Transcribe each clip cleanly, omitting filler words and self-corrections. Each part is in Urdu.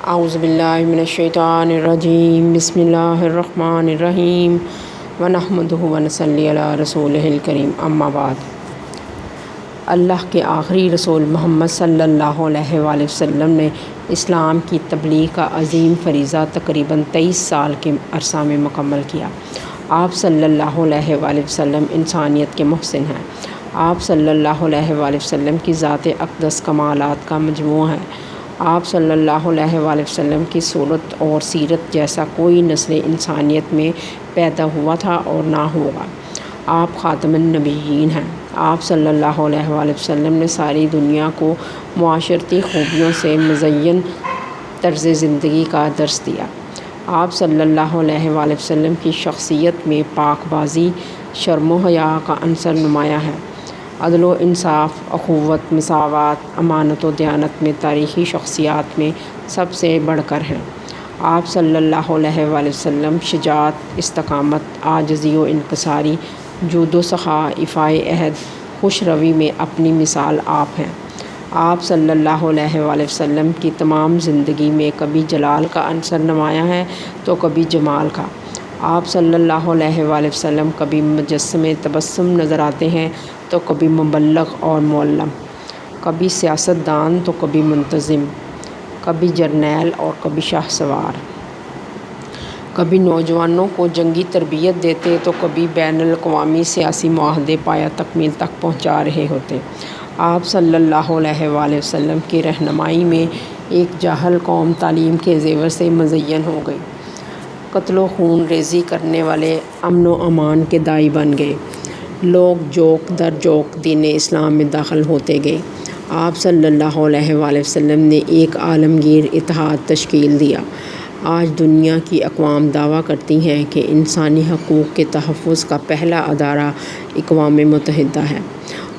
اعوذ باللہ من الشیطان الرجیم بسم اللہ الرحمن الرحیم ونحمدہ ونصلی علی رسولہ الکریم اما بعد۔ اللہ کے آخری رسول محمد صلی اللہ علیہ وآلہ وسلم نے اسلام کی تبلیغ کا عظیم فریضہ تقریباً 23 سال کے عرصہ میں مکمل کیا۔ آپ صلی اللہ علیہ وآلہ وسلم انسانیت کے محسن ہیں۔ آپ صلی اللہ علیہ وآلہ وسلم کی ذات اقدس کمالات کا مجموعہ ہے۔ آپ صلی اللہ علیہ وآلہ وسلم کی صورت اور سیرت جیسا کوئی نسل انسانیت میں پیدا ہوا تھا اور نہ ہوگا۔ آپ خاتم النبیین ہیں۔ آپ صلی اللہ علیہ وآلہ وسلم نے ساری دنیا کو معاشرتی خوبیوں سے مزین طرز زندگی کا درس دیا۔ آپ صلی اللہ علیہ وآلہ وسلم کی شخصیت میں پاک بازی، شرم و حیا کا عنصر نمایاں ہے۔ عدل و انصاف، اخوت، مساوات، امانت و دیانت میں تاریخی شخصیات میں سب سے بڑھ کر ہیں۔ آپ صلی اللہ علیہ وآلہ وسلم شجاعت، استقامت، عاجزی و انکساری، جود و سخا، ایفائے عہد، خوش روی میں اپنی مثال آپ ہیں۔ آپ صلی اللہ علیہ وآلہ وسلم کی تمام زندگی میں کبھی جلال کا عنصر نمایاں ہے تو کبھی جمال کا۔ آپ صلی اللہ علیہ وآلہ وسلم کبھی مجسم تبسم نظر آتے ہیں تو کبھی مبلغ اور معلم، کبھی سیاست دان تو کبھی منتظم، کبھی جرنیل اور کبھی شاہ سوار، کبھی نوجوانوں کو جنگی تربیت دیتے تو کبھی بین الاقوامی سیاسی معاہدے پایہ تکمیل تک پہنچا رہے ہوتے۔ آپ صلی اللہ علیہ وآلہ وسلم کی رہنمائی میں ایک جاہل قوم تعلیم کے زیور سے مزین ہو گئی۔ قتل و خون ریزی کرنے والے امن و امان کے داعی بن گئے۔ لوگ جوک در جوک دین اسلام میں داخل ہوتے گئے۔ آپ صلی اللہ علیہ وآلہ وسلم نے ایک عالمگیر اتحاد تشکیل دیا۔ آج دنیا کی اقوام دعویٰ کرتی ہیں کہ انسانی حقوق کے تحفظ کا پہلا ادارہ اقوام متحدہ ہے،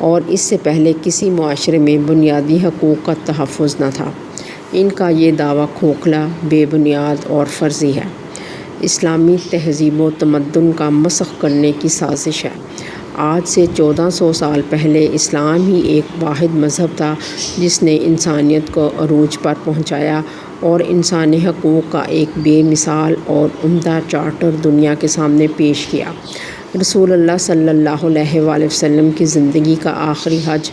اور اس سے پہلے کسی معاشرے میں بنیادی حقوق کا تحفظ نہ تھا۔ ان کا یہ دعویٰ کھوکھلا، بے بنیاد اور فرضی ہے۔ اسلامی تہذیب و تمدن کا مسخ کرنے کی سازش ہے۔ آج سے 1400 سال پہلے اسلام ہی ایک واحد مذہب تھا جس نے انسانیت کو عروج پر پہنچایا اور انسانی حقوق کا ایک بے مثال اور عمدہ چارٹر دنیا کے سامنے پیش کیا۔ رسول اللہ صلی اللہ علیہ وآلہ وسلم کی زندگی کا آخری حج،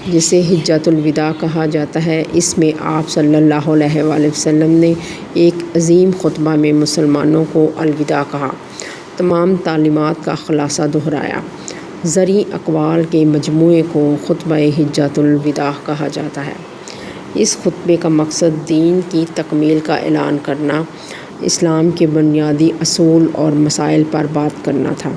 جسے حجۃ الوداع کہا جاتا ہے، اس میں آپ صلی اللہ علیہ وآلہ وسلم نے ایک عظیم خطبہ میں مسلمانوں کو الوداع کہا، تمام تعلیمات کا خلاصہ دہرایا۔ زرعی اقوال کے مجموعے کو خطبہ حجۃ الوداع کہا جاتا ہے۔ اس خطبے کا مقصد دین کی تکمیل کا اعلان کرنا، اسلام کے بنیادی اصول اور مسائل پر بات کرنا تھا۔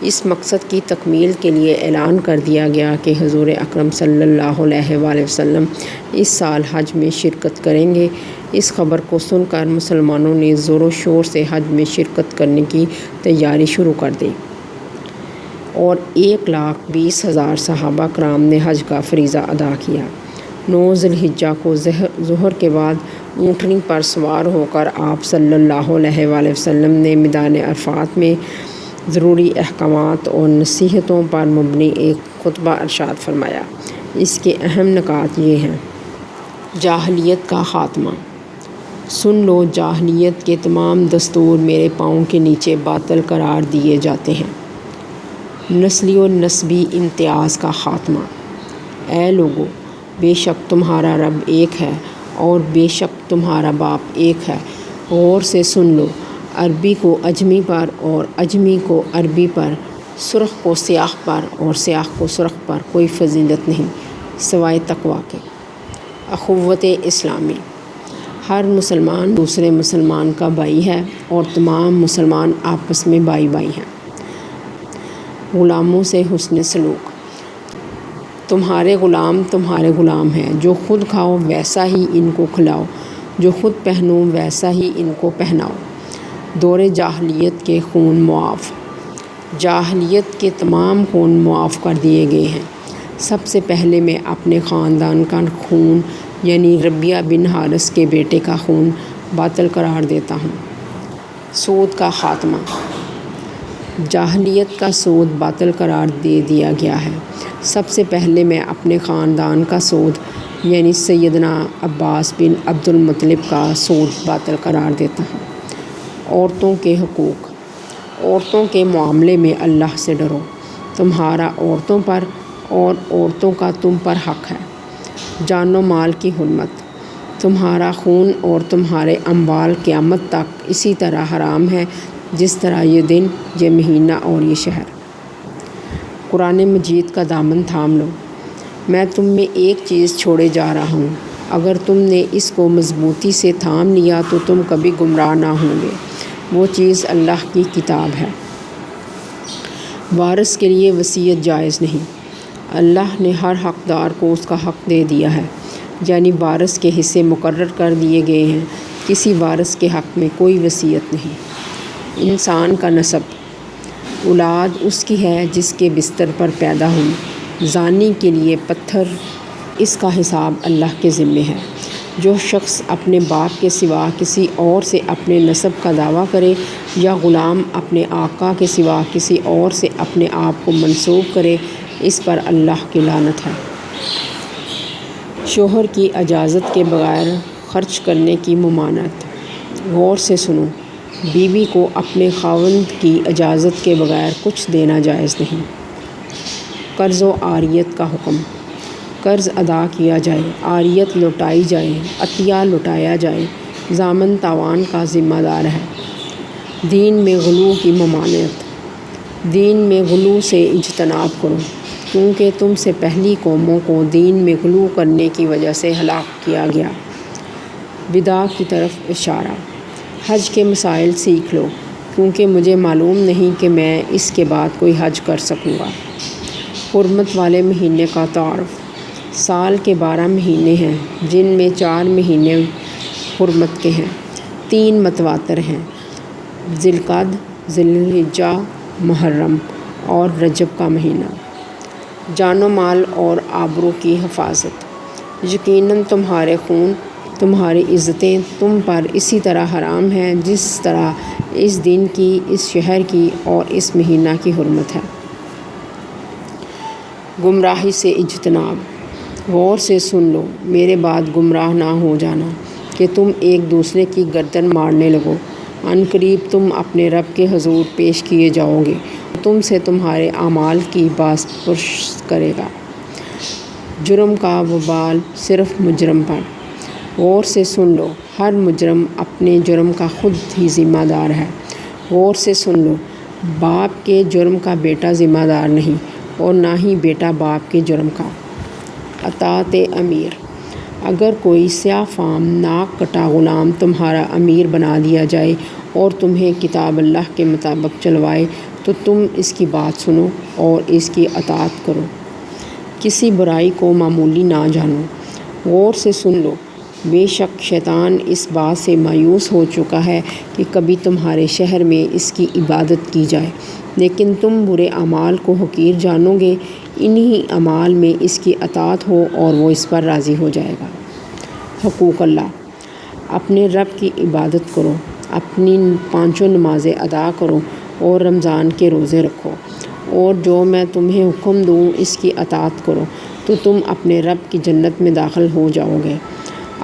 اس مقصد کی تکمیل کے لیے اعلان کر دیا گیا کہ حضور اکرم صلی اللہ علیہ وآلہ وسلم اس سال حج میں شرکت کریں گے۔ اس خبر کو سن کر مسلمانوں نے زور و شور سے حج میں شرکت کرنے کی تیاری شروع کر دی، اور 1,20,000 صحابہ کرام نے حج کا فریضہ ادا کیا۔ 9 ذی الحجہ کو ظہر کے بعد اونٹنی پر سوار ہو کر آپ صلی اللہ علیہ وآلہ وسلم نے میدان عرفات میں ضروری احکامات اور نصیحتوں پر مبنی ایک خطبہ ارشاد فرمایا۔ اس کے اہم نکات یہ ہیں: جاہلیت کا خاتمہ۔ سن لو، جاہلیت کے تمام دستور میرے پاؤں کے نیچے باطل قرار دیے جاتے ہیں۔ نسلی و نسبی امتیاز کا خاتمہ۔ اے لوگو، بے شک تمہارا رب ایک ہے اور بے شک تمہارا باپ ایک ہے۔ غور سے سن لو، عربی کو عجمی پر اور عجمی کو عربی پر، سرخ کو سیاہ پر اور سیاہ کو سرخ پر کوئی فضیلت نہیں سوائے تقویٰ کے۔ اخوت اسلامی۔ ہر مسلمان دوسرے مسلمان کا بھائی ہے اور تمام مسلمان آپس میں بھائی بھائی ہیں۔ غلاموں سے حسن سلوک۔ تمہارے غلام ہیں، جو خود کھاؤ ویسا ہی ان کو کھلاؤ، جو خود پہنو ویسا ہی ان کو پہناؤ۔ دور جاہلیت کے خون معاف۔ جاہلیت کے تمام خون معاف کر دیے گئے ہیں۔ سب سے پہلے میں اپنے خاندان کا خون یعنی ربیہ بن حارث کے بیٹے کا خون باطل قرار دیتا ہوں۔ سود کا خاتمہ۔ جاہلیت کا سود باطل قرار دے دیا گیا ہے۔ سب سے پہلے میں اپنے خاندان کا سود یعنی سیدنا عباس بن عبد المطلب کا سود باطل قرار دیتا ہوں۔ عورتوں کے حقوق۔ عورتوں کے معاملے میں اللہ سے ڈرو، تمہارا عورتوں پر اور عورتوں کا تم پر حق ہے۔ جان و مال کی حرمت۔ تمہارا خون اور تمہارے اموال قیامت تک اسی طرح حرام ہے جس طرح یہ دن، یہ مہینہ اور یہ شہر۔ قرآن مجید کا دامن تھام لو، میں تم میں ایک چیز چھوڑے جا رہا ہوں، اگر تم نے اس کو مضبوطی سے تھام لیا تو تم کبھی گمراہ نہ ہوں گے۔ وہ چیز اللہ کی کتاب ہے۔ وارث کے لیے وصیت جائز نہیں۔ اللہ نے ہر حقدار کو اس کا حق دے دیا ہے، یعنی وارث کے حصے مقرر کر دیے گئے ہیں۔ کسی وارث کے حق میں کوئی وصیت نہیں۔ انسان کا نسب۔ اولاد اس کی ہے جس کے بستر پر پیدا ہوئی۔ زانی کے لیے پتھر، اس کا حساب اللہ کے ذمے ہے۔ جو شخص اپنے باپ کے سوا کسی اور سے اپنے نسب کا دعویٰ کرے یا غلام اپنے آقا کے سوا کسی اور سے اپنے آپ کو منسوب کرے، اس پر اللہ کی لعنت ہے۔ شوہر کی اجازت کے بغیر خرچ کرنے کی ممانعت۔ غور سے سنو، بیوی کو اپنے خاوند کی اجازت کے بغیر کچھ دینا جائز نہیں۔ قرض و عاریت کا حکم۔ قرض ادا کیا جائے، عاریت لوٹائی جائے، عطیہ لوٹایا جائے، ضامن تاوان کا ذمہ دار ہے۔ دین میں غلو کی ممانعت۔ دین میں غلو سے اجتناب کرو، کیونکہ تم سے پہلی قوموں کو دین میں غلو کرنے کی وجہ سے ہلاک کیا گیا۔ بدعہ کی طرف اشارہ۔ حج کے مسائل سیکھ لو، کیونکہ مجھے معلوم نہیں کہ میں اس کے بعد کوئی حج کر سکوں گا۔ حرمت والے مہینے کا تعارف۔ سال کے 12 مہینے ہیں، جن میں 4 مہینے حرمت کے ہیں، 3 متواتر ہیں، ذی القعدہ، ذی الحجہ، محرم اور رجب کا مہینہ۔ جان و مال اور آبرو کی حفاظت۔ یقیناً تمہارے خون، تمہاری عزتیں تم پر اسی طرح حرام ہیں جس طرح اس دن کی، اس شہر کی اور اس مہینہ کی حرمت ہے۔ گمراہی سے اجتناب۔ غور سے سن لو، میرے بعد گمراہ نہ ہو جانا کہ تم ایک دوسرے کی گردن مارنے لگو۔ عن قریب تم اپنے رب کے حضور پیش کیے جاؤ گے، تم سے تمہارے اعمال کی باز پرس کرے گا۔ جرم کا وبال صرف مجرم پر۔ غور سے سن لو، ہر مجرم اپنے جرم کا خود ہی ذمہ دار ہے۔ غور سے سن لو، باپ کے جرم کا بیٹا ذمہ دار نہیں اور نہ ہی بیٹا باپ کے جرم کا۔ اطاعت امیر۔ اگر کوئی سیاہ فام ناک کٹا غلام تمہارا امیر بنا دیا جائے اور تمہیں کتاب اللہ کے مطابق چلوائے تو تم اس کی بات سنو اور اس کی اطاعت کرو۔ کسی برائی کو معمولی نہ جانو۔ غور سے سن لو، بے شک شیطان اس بات سے مایوس ہو چکا ہے کہ کبھی تمہارے شہر میں اس کی عبادت کی جائے، لیکن تم برے اعمال کو حقیر جانو گے، انہی اعمال میں اس کی اطاعت ہو اور وہ اس پر راضی ہو جائے گا۔ حقوق اللہ۔ اپنے رب کی عبادت کرو، اپنی 5 نمازیں ادا کرو اور رمضان کے روزے رکھو، اور جو میں تمہیں حکم دوں اس کی اطاعت کرو تو تم اپنے رب کی جنت میں داخل ہو جاؤ گے۔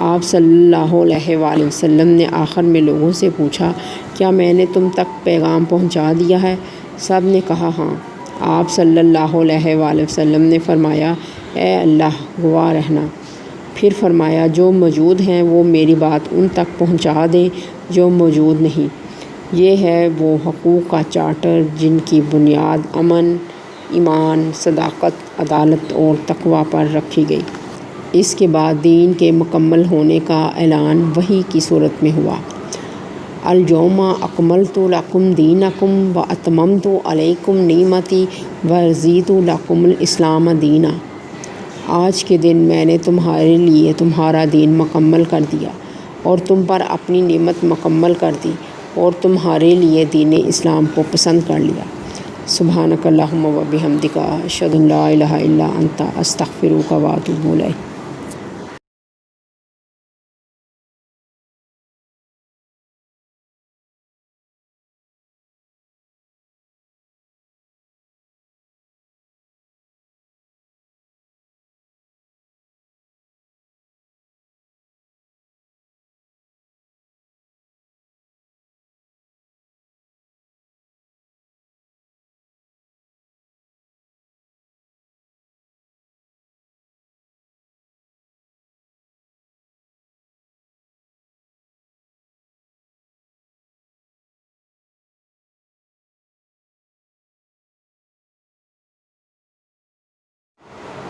آپ صلی اللہ علیہ وآلہ وسلم نے آخر میں لوگوں سے پوچھا، کیا میں نے تم تک پیغام پہنچا دیا ہے؟ سب نے کہا ہاں۔ آپ صلی اللہ علیہ وآلہ وسلم نے فرمایا، اے اللہ گواہ رہنا۔ پھر فرمایا، جو موجود ہیں وہ میری بات ان تک پہنچا دیں جو موجود نہیں۔ یہ ہے وہ حقوق کا چارٹر جن کی بنیاد امن، ایمان، صداقت، عدالت اور تقوی پر رکھی گئی۔ اس کے بعد دین کے مکمل ہونے کا اعلان وحی کی صورت میں ہوا۔ الیوم اکملت لکم دینکم واتممت علیکم نعمتی ورضیت لکم الاسلام دینا۔ آج کے دن میں نے تمہارے لیے تمہارا دین مکمل کر دیا اور تم پر اپنی نعمت مکمل کر دی اور تمہارے لیے دین اسلام کو پسند کر لیا۔ سبحانک اللہم و بحمدک، اشہد ان لا الہ الا انت، استغفرک و اتوب الیک۔